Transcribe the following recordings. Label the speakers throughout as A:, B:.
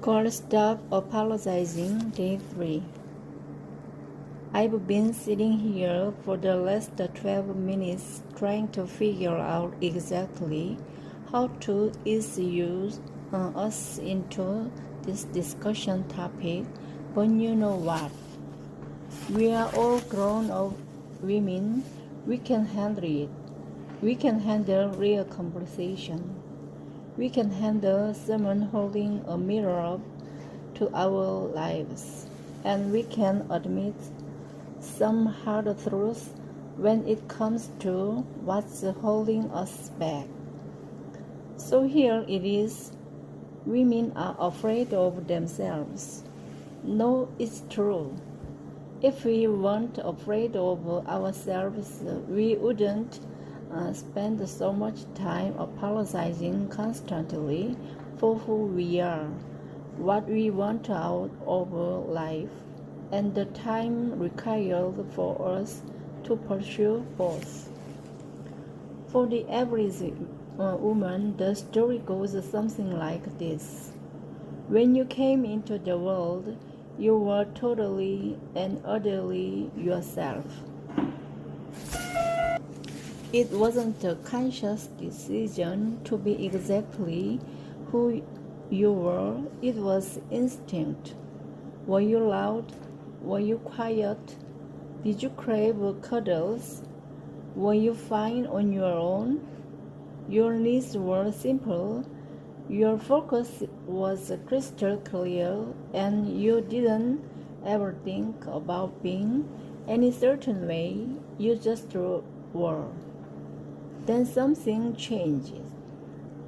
A: Call Stop Apologizing, Day 3. I've been sitting here for the last 12 minutes trying to figure out exactly how to ease us into this discussion topic, but you know what? We are all grown-up women. We can handle it. We can handle real conversation. We can handle someone holding a mirror up to our lives, and we can admit some hard truths when it comes to what's holding us back. So here it is. Women are afraid of themselves. No, it's true. If we weren't afraid of ourselves, we wouldn't spend so much time apologizing constantly for who we are, what we want out of life, and the time required for us to pursue both. For the average woman, the story goes something like this. When you came into the world, you were totally and utterly yourself. It wasn't a conscious decision to be exactly who you were. It was instinct. Were you loud? Were you quiet? Did you crave cuddles? Were you fine on your own? Your needs were simple. Your focus was crystal clear, and you didn't ever think about being any certain way. You just were. Then something changed.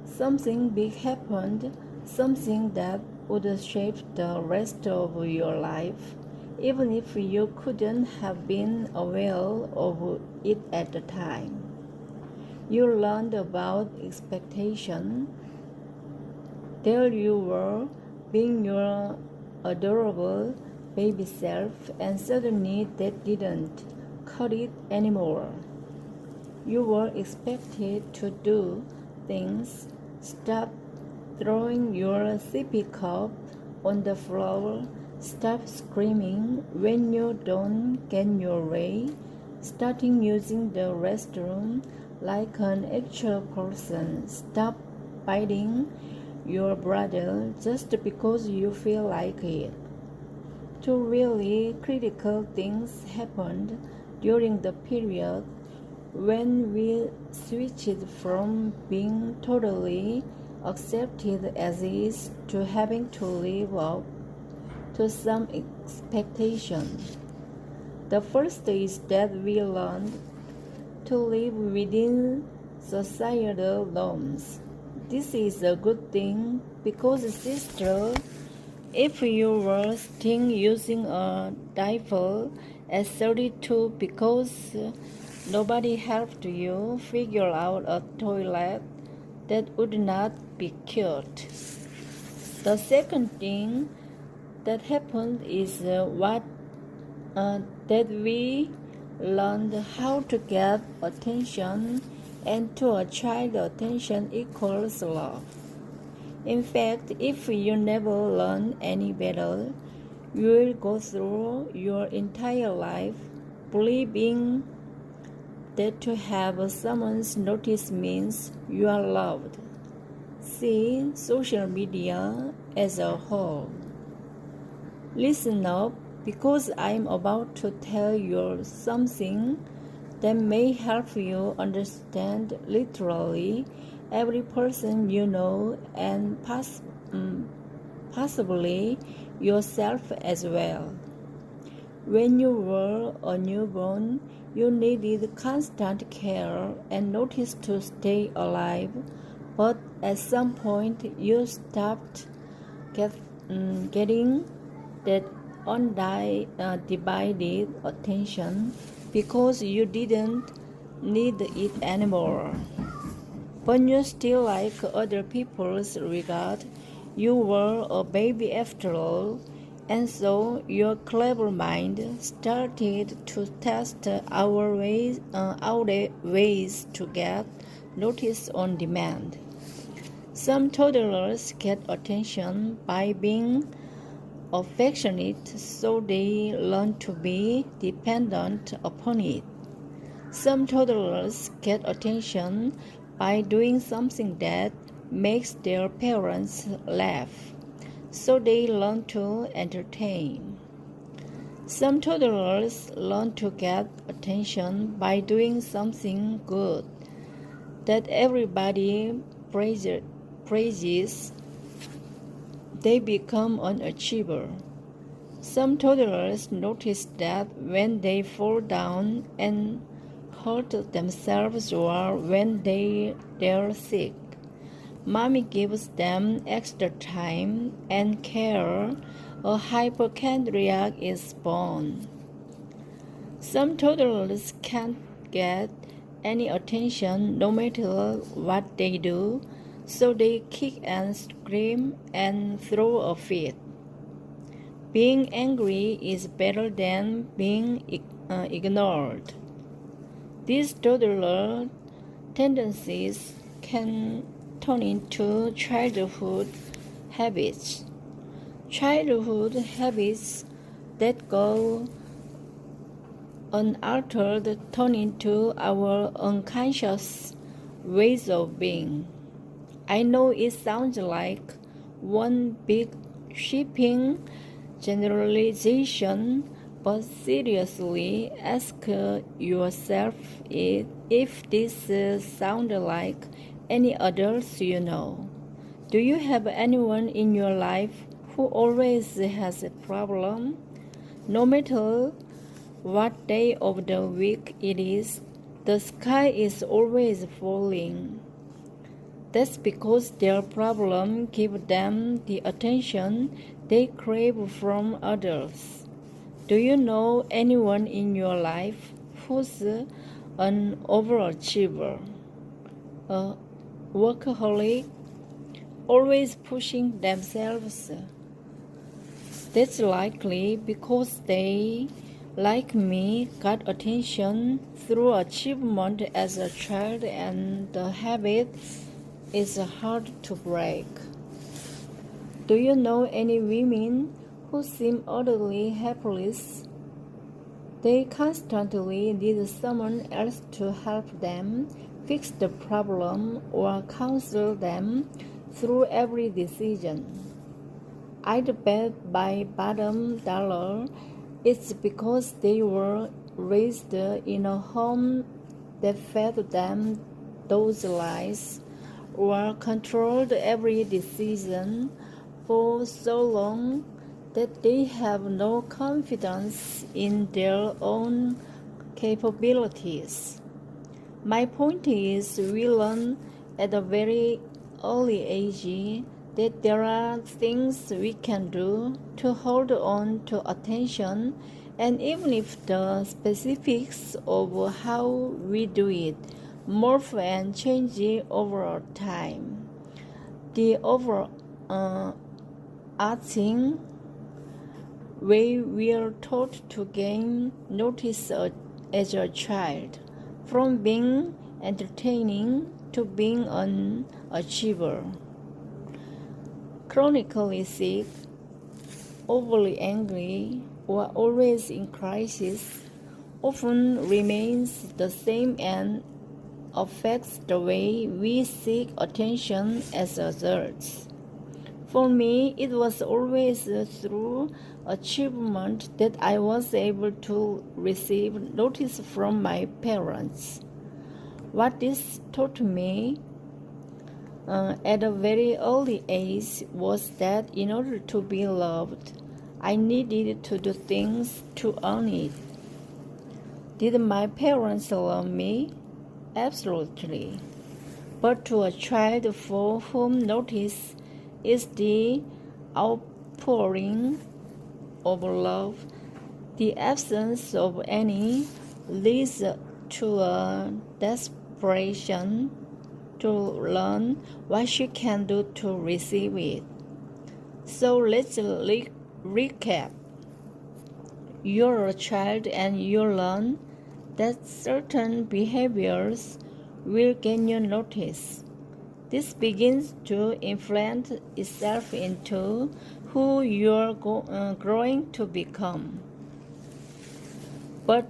A: Something big happened, something that would shape the rest of your life, even if you couldn't have been aware of it at the time. You learned about expectation. There you were, being your adorable baby self, and suddenly that didn't cut it anymore. You were expected to do things. Stop throwing your sippy cup on the floor. Stop screaming when you don't get your way. Starting using the restroom like an actual person. Stop biting your brother just because you feel like it. Two really critical things happened during the period when we switched from being totally accepted as is to having to live up to some expectation. The first is that we learned to live within societal norms. This is a good thing because, sister, if you were still using a diaper at 32 because nobody helped you figure out a toilet, that would not be cute. The second thing that happened is that we learned how to get attention, and to a child, attention equals love. In fact, if you never learn any better, you will go through your entire life believing that to have someone's notice means you are loved. See social media as a whole. Listen up, because I'm about to tell you something that may help you understand literally every person you know, and possibly yourself as well. When you were a newborn, you needed constant care and notice to stay alive, but at some point you stopped getting that undivided attention because you didn't need it anymore. But you still like other people's regard. You were a baby after all, and so your clever mind started to test our ways to get notice on demand. Some toddlers get attention by being affectionate, so they learn to be dependent upon it. Some toddlers get attention by doing something that makes their parents laugh, so they learn to entertain. Some toddlers learn to get attention by doing something good that everybody praises. They become an achiever. Some toddlers notice that when they fall down and hurt themselves or when they're sick, mommy gives them extra time and care. A hypochondriac is born. Some toddlers can't get any attention no matter what they do, so they kick and scream and throw a fit. Being angry is better than being ignored. These toddler tendencies can turn into childhood habits. Childhood habits that go unaltered turn into our unconscious ways of being. I know it sounds like one big sweeping generalization, but seriously ask yourself if this sounds like any adults you know. Do you have anyone in your life who always has a problem? No matter what day of the week it is, the sky is always falling. That's because their problem gives them the attention they crave from others. Do you know anyone in your life who's an overachiever, a workaholic, always pushing themselves? That's likely because they, like me, got attention through achievement as a child, and the habit is hard to break. Do you know any women who seem utterly helpless? They constantly need someone else to help them fix the problem or counsel them through every decision. I'd bet by bottom dollar it's because they were raised in a home that fed them those lies or controlled every decision for so long that they have no confidence in their own capabilities. My point is, we learn at a very early age that there are things we can do to hold on to attention, and even if the specifics of how we do it morph and change over time, the overarching way we are taught to gain notice as a child, from being entertaining to being an achiever. Chronically sick, overly angry, or always in crisis often remains the same and affects the way we seek attention as adults. For me, it was always through achievement that I was able to receive notice from my parents. What this taught me at a very early age was that in order to be loved, I needed to do things to earn it. Did my parents love me? Absolutely. But to a child for whom notice is the outpouring of love, the absence of any leads to a desperation to learn what she can do to receive it. So let's recap. You're a child and you learn that certain behaviors will gain your notice. This begins to inflate itself into who you're growing to become. But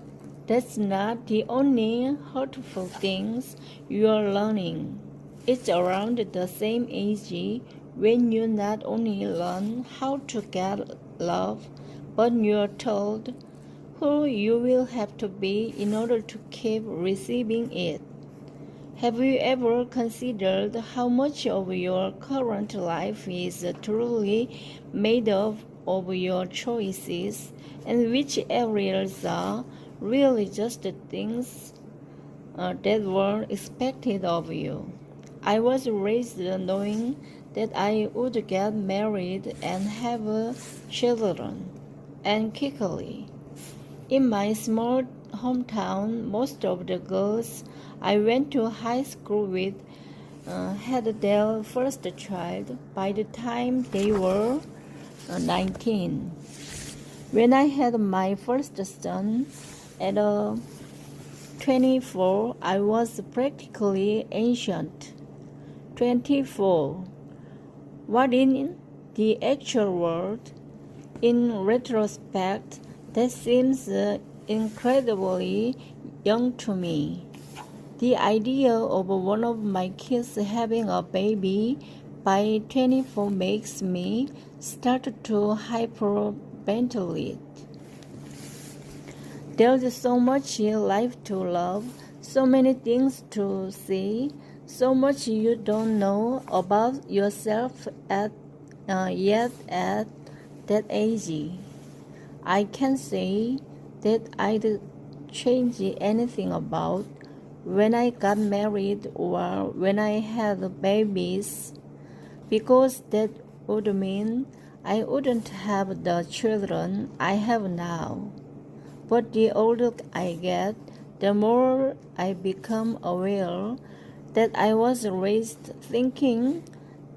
A: that's not the only hurtful things you're learning. It's around the same age when you not only learn how to get love, but you're told who you will have to be in order to keep receiving it. Have you ever considered how much of your current life is truly made up of your choices, and which areas are really just the things that were expected of you? I was raised knowing that I would get married and have children, and quickly. In my small hometown, most of the girls I went to high school with had their first child by the time they were 19. When I had my first son at 24, I was practically ancient. 24. What in the actual world? In retrospect, that seems incredibly young to me. The idea of one of my kids having a baby by 24 makes me start to hyperventilate. There's so much life to love, so many things to see, so much you don't know about yourself yet at that age. I can't say that I'd change anything about when I got married or when I had babies, because that would mean I wouldn't have the children I have now. But the older I get, the more I become aware that I was raised thinking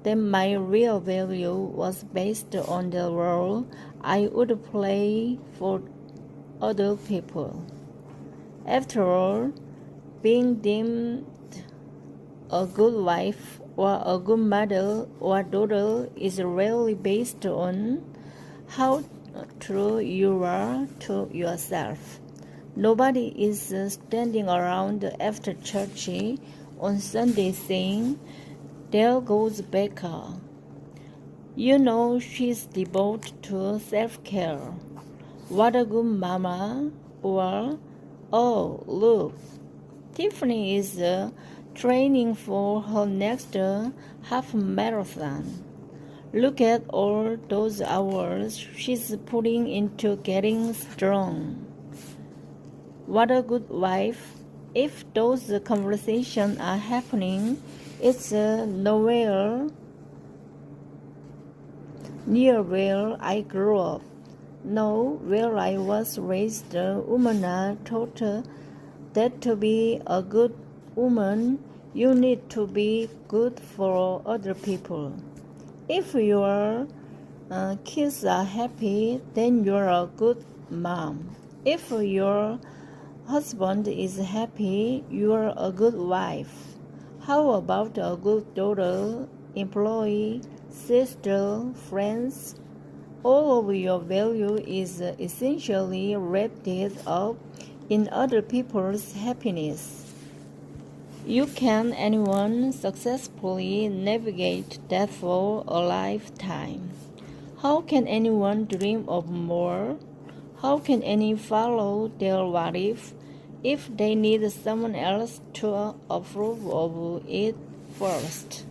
A: that my real value was based on the role I would play for other people. After all, being deemed a good wife or a good mother or daughter is rarely based on how true you are to yourself. Nobody is standing around after church on Sunday saying, "There goes Becca. You know she's devoted to self-care. What a good mama," or, "Oh, look, Tiffany is training for her next half marathon. Look at all those hours she's putting into getting strong. What a good wife." If those conversations are happening, it's nowhere near where I grew up. No, where I was raised, women are taught that to be a good woman, you need to be good for other people. If your kids are happy, then you're a good mom. If your husband is happy, you're a good wife. How about a good daughter, employee, sister, friends? All of your value is essentially wrapped up in other people's happiness. You can anyone successfully navigate that for a lifetime? How can anyone dream of more? How can any follow their what if they need someone else to approve of it first?